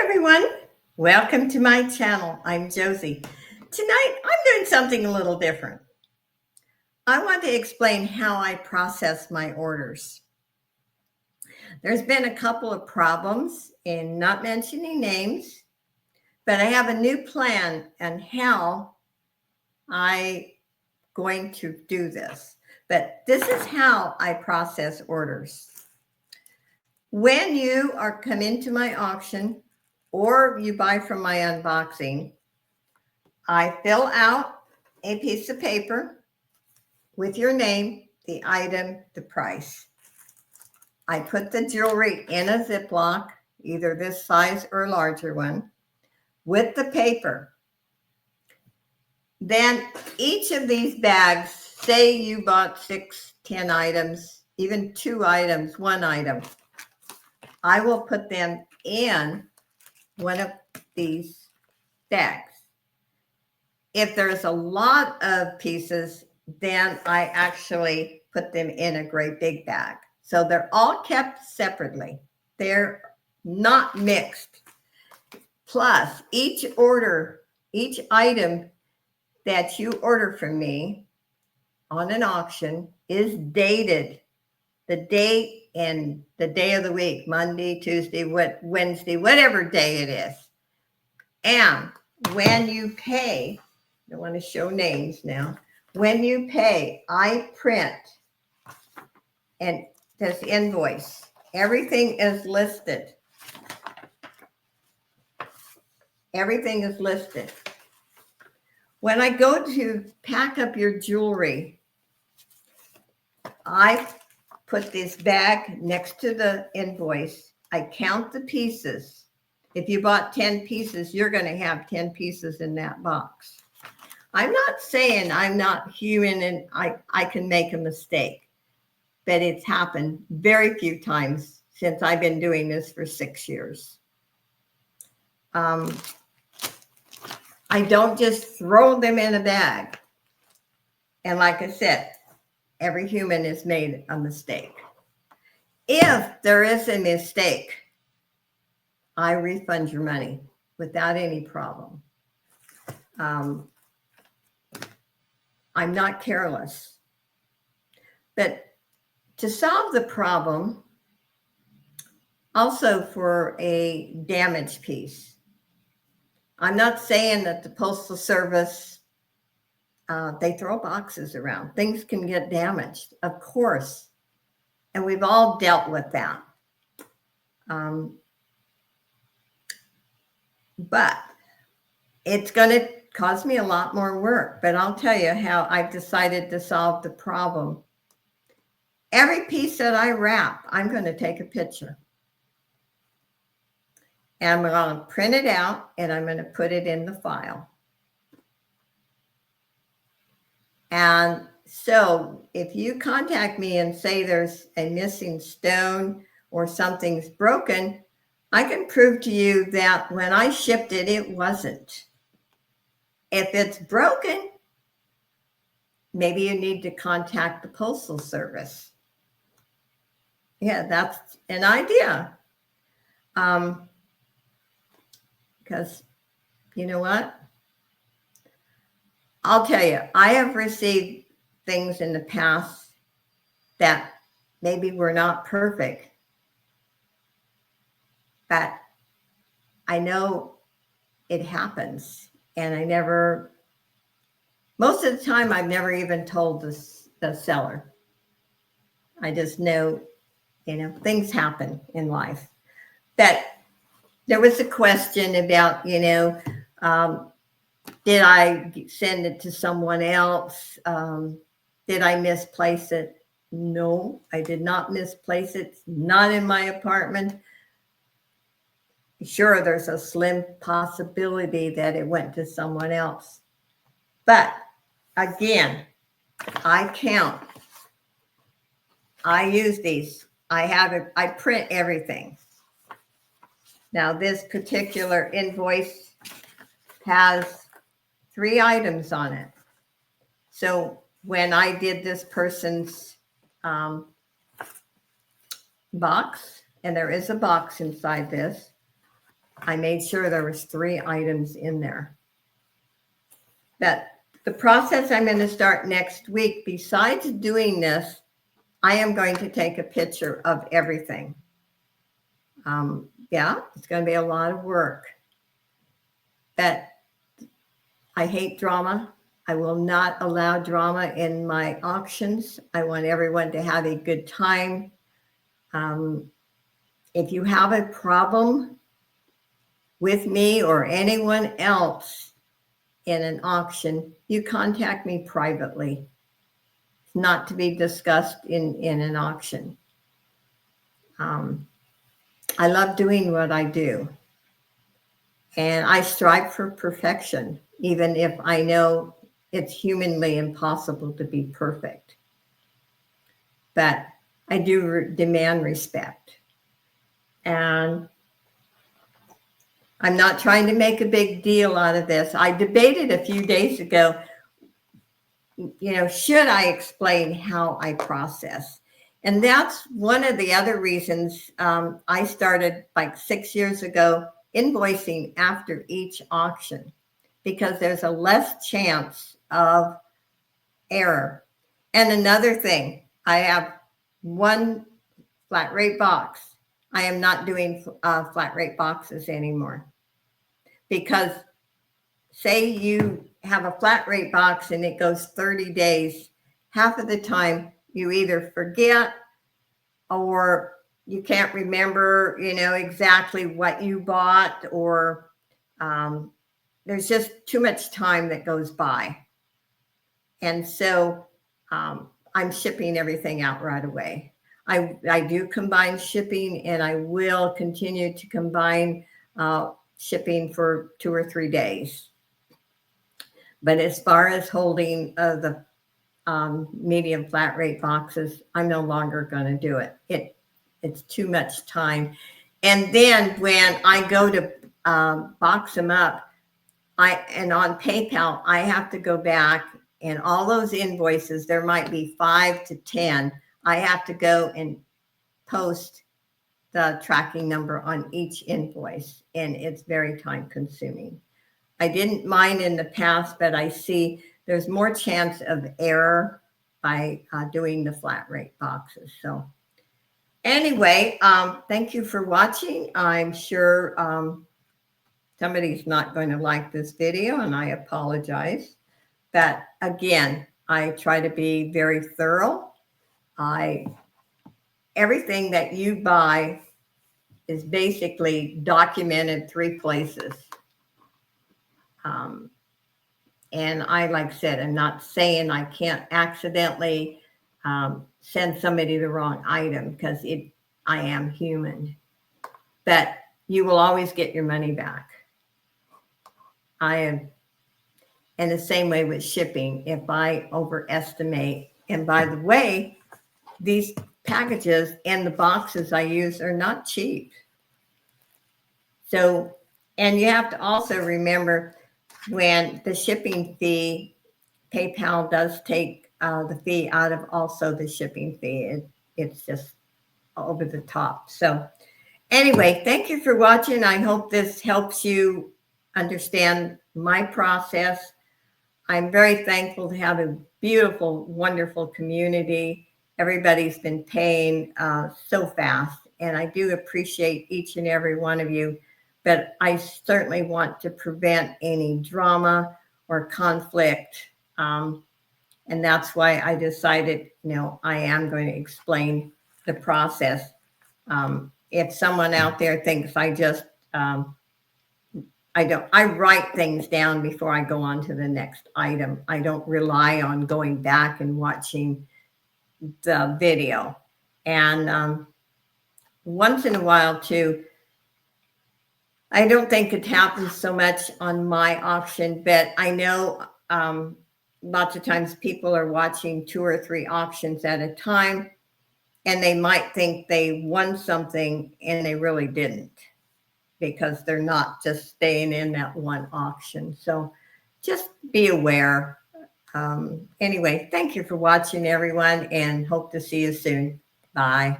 everyone. Welcome to my channel. I'm Josie. Tonight, I'm doing something a little different. I want to explain how I process my orders. There's been a couple of problems in not mentioning names, but I have a new plan on how I'm going to do this. But this is how I process orders. When you come into my auction or you buy from my unboxing, I fill out a piece of paper with your name, the item, the price. I put the jewelry in a Ziploc, either this size or a larger one, with the paper. Then each of these bags, say you bought 6, 10 items, even 2 items, 1 item, I will put them in one of these bags. If there's a lot of pieces, then I actually put them in a great big bag. So they're all kept separately. They're not mixed. Plus, each item that you order from me on an auction is dated. The date and the day of the week, Monday, Tuesday, Wednesday, whatever day it is. And when you pay, I don't want to show names now. When you pay, I print and this invoice. Everything is listed. Everything is listed. When I go to pack up your jewelry, I put this bag next to the invoice. I count the pieces. If you bought 10 pieces, you're going to have 10 pieces in that box. I'm not saying I'm not human and I can make a mistake, but it's happened very few times since I've been doing this for 6 years. I don't just throw them in a bag. And like I said, every human has made a mistake. If there is a mistake, I refund your money without any problem. I'm not careless. But to solve the problem, also for a damaged piece, I'm not saying that the Postal Service, they throw boxes around. Things can get damaged, of course. And we've all dealt with that. But it's going to cost me a lot more work. But I'll tell you how I've decided to solve the problem. Every piece that I wrap, I'm going to take a picture. And I'm going to print it out and I'm going to put it in the file. And so if you contact me and say there's a missing stone or something's broken, I can prove to you that when I shipped it, it wasn't. If it's broken, maybe you need to contact the Postal Service. Yeah, that's an idea. Because you know what? I'll tell you, I have received things in the past that maybe were not perfect. But I know it happens. And most of the time, I've never even told the seller. I just know, things happen in life. But there was a question about, did I send it to someone else? Did I misplace it? No, I did not misplace it. It's not in my apartment. Sure, there's a slim possibility that it went to someone else. But again, I count. I use these. I print everything. Now, this particular invoice has 3 items on it. So when I did this person's box, and there is a box inside this, I made sure there was 3 items in there. But the process I'm going to start next week, besides doing this, I am going to take a picture of everything. Yeah, it's going to be a lot of work. But I hate drama. I will not allow drama in my auctions. I want everyone to have a good time. If you have a problem with me or anyone else in an auction, you contact me privately. It's not to be discussed in an auction. I love doing what I do. And I strive for perfection, even if I know it's humanly impossible to be perfect. But I do demand respect. And I'm not trying to make a big deal out of this. I debated a few days ago, should I explain how I process? And that's one of the other reasons I started like 6 years ago invoicing after each auction, because there's a less chance of error. And another thing, I have one flat rate box. I am not doing flat rate boxes anymore, because say you have a flat rate box and it goes 30 days, half of the time you either forget or you can't remember, exactly what you bought, or there's just too much time that goes by. And so I'm shipping everything out right away. I do combine shipping, and I will continue to combine shipping for 2 or 3 days. But as far as holding the medium flat rate boxes, I'm no longer going to do it. It's too much time. And then when I go to box them up, and on PayPal, I have to go back, and all those invoices, there might be 5 to 10. I have to go and post the tracking number on each invoice, and it's very time consuming. I didn't mind in the past, but I see there's more chance of error by doing the flat rate boxes. So anyway, thank you for watching. I'm sure somebody's not going to like this video, and I apologize. But again, I try to be very thorough. Everything that you buy is basically documented 3 places. And like I said, I'm not saying I can't accidentally send somebody the wrong item, because I am human. But you will always get your money back. I am, in the same way with shipping, if I overestimate. And by the way, these packages and the boxes I use are not cheap. So, and you have to also remember, when the shipping fee, PayPal does take the fee out of also the shipping fee. It's just over the top. So anyway, thank you for watching. I hope this helps you understand my process. I'm very thankful to have a beautiful, wonderful community. Everybody's been paying so fast, and I do appreciate each and every one of you. But I certainly want to prevent any drama or conflict. And that's why I decided, I am going to explain the process. If someone out there thinks I just, I write things down before I go on to the next item. I don't rely on going back and watching the video. And once in a while too, I don't think it happens so much on my auction, but I know lots of times people are watching 2 or 3 auctions at a time, and they might think they won something, and they really didn't, because they're not just staying in that one auction. So just be aware. Anyway, thank you for watching, everyone, and hope to see you soon. Bye.